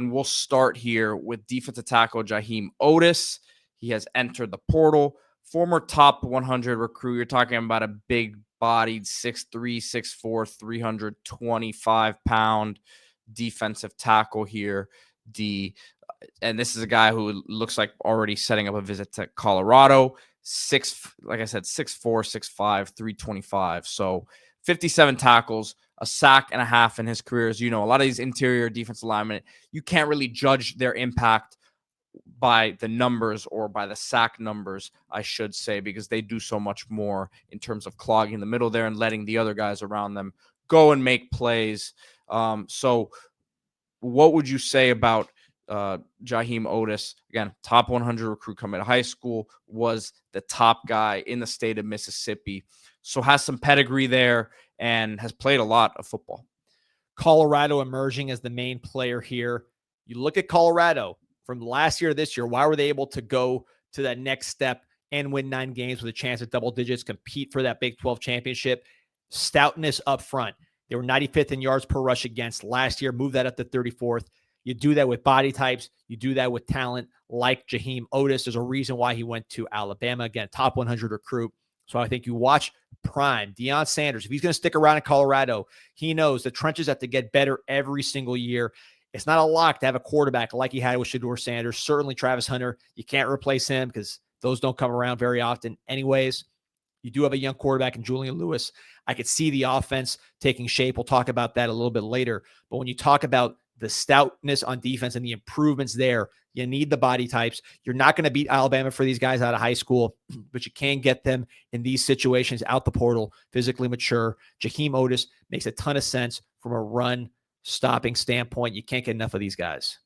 And we'll start here with defensive tackle Jeheim Oatis. He has entered the portal. Former top 100 recruit. You're talking about a big-bodied 6'3", 6'4", 325-pound defensive tackle here. And this is a guy who looks like already setting up a visit to Colorado. Like I said, 6'4", 6'5", 325. So 57 tackles, a sack and a half in his career. As you know, a lot of these interior defensive linemen, you can't really judge their impact by the numbers or by the sack numbers, I should say, because they do so much more in terms of clogging the middle there and letting the other guys around them go and make plays. So what would you say about Jeheim Oatis? Again, top 100 recruit coming out of high school, was the top guy in the state of Mississippi. So has some pedigree there and has played a lot of football. Colorado emerging as the main player here. You look at Colorado from last year to this year. Why were they able to go to that next step and win 9 games with a chance at double digits, compete for that Big 12 championship? Stoutness up front. They were 95th in yards per rush against last year. Move that up to 34th. You do that with body types. You do that with talent like Jeheim Oatis. There's a reason why he went to Alabama. Again, top 100 recruit. So I think you watch prime Deion Sanders. If he's going to stick around in Colorado, he knows the trenches have to get better every single year. It's not a lock to have a quarterback like he had with Shedeur Sanders. Certainly Travis Hunter, you can't replace him because those don't come around very often anyways. You do have a young quarterback in Julian Lewis. I could see the offense taking shape. We'll talk about that a little bit later. But when you talk about the stoutness on defense and the improvements there, you need the body types. You're not going to beat Alabama for these guys out of high school, but you can get them in these situations out the portal, physically mature. Jeheim Oatis makes a ton of sense from a run-stopping standpoint. You can't get enough of these guys.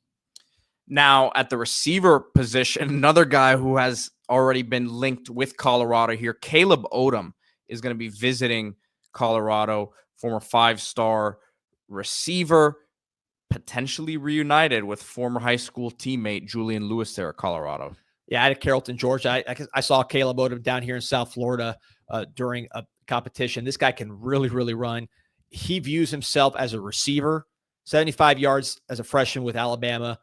Now, at the receiver position, another guy who has already been linked with Colorado here, Caleb Odom, is going to be visiting Colorado, former 5-star receiver, potentially reunited with former high school teammate Julian Lewis there at Colorado. Yeah, I had Carrollton, Georgia. I saw Caleb Odom down here in South Florida during a competition. This guy can really, really run. He views himself as a receiver, 75 yards as a freshman with Alabama.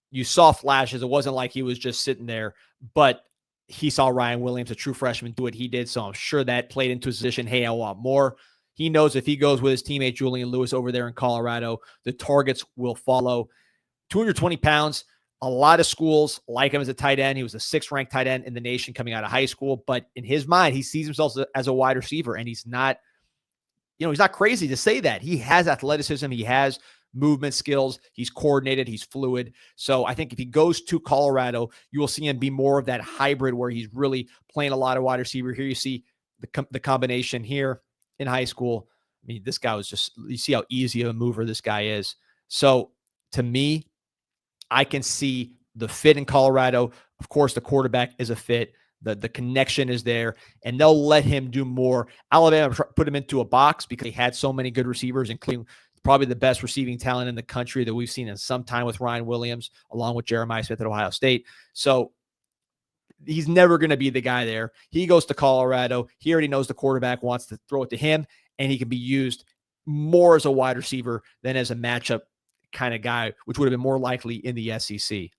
You saw flashes. It wasn't like he was just sitting there, but he saw Ryan Williams, a true freshman, do what he did. So I'm sure that played into his position. Hey, I want more. He knows if he goes with his teammate Julian Lewis over there in Colorado, the targets will follow. 220 pounds. A lot of schools like him as a tight end. He was the 6th-ranked tight end in the nation coming out of high school. But in his mind, he sees himself as a wide receiver, and he's not crazy to say that. He has athleticism. He has movement skills. He's coordinated. He's fluid. So I think if he goes to Colorado, you will see him be more of that hybrid where he's really playing a lot of wide receiver. Here you see the combination here in high school. I mean, this guy was just, you see how easy of a mover this guy is. So to me, I can see the fit in Colorado. Of course, the quarterback is a fit. The connection is there, and they'll let him do more. Alabama put him into a box because he had so many good receivers, including probably the best receiving talent in the country that we've seen in some time with Ryan Williams, along with Jeremiah Smith at Ohio State. So he's never going to be the guy there. He goes to Colorado. He already knows the quarterback wants to throw it to him, and he can be used more as a wide receiver than as a matchup kind of guy, which would have been more likely in the SEC.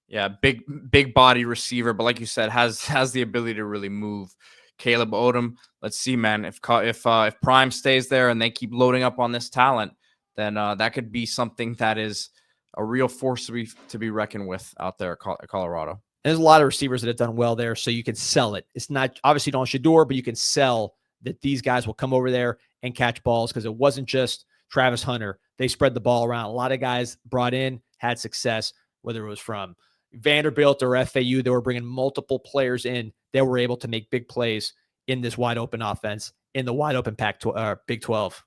Yeah, big body receiver, but like you said, has the ability to really move. Caleb Odom, let's see, man. If Prime stays there and they keep loading up on this talent, then that could be something that is a real force to be reckoned with out there at Colorado. There's a lot of receivers that have done well there, so you can sell it. It's not obviously don't Shedeur, but you can sell that these guys will come over there and catch balls because it wasn't just Travis Hunter. They spread the ball around. A lot of guys brought in, had success, whether it was from Vanderbilt or FAU. They were bringing multiple players in that were able to make big plays in this wide open offense in the wide open Big 12.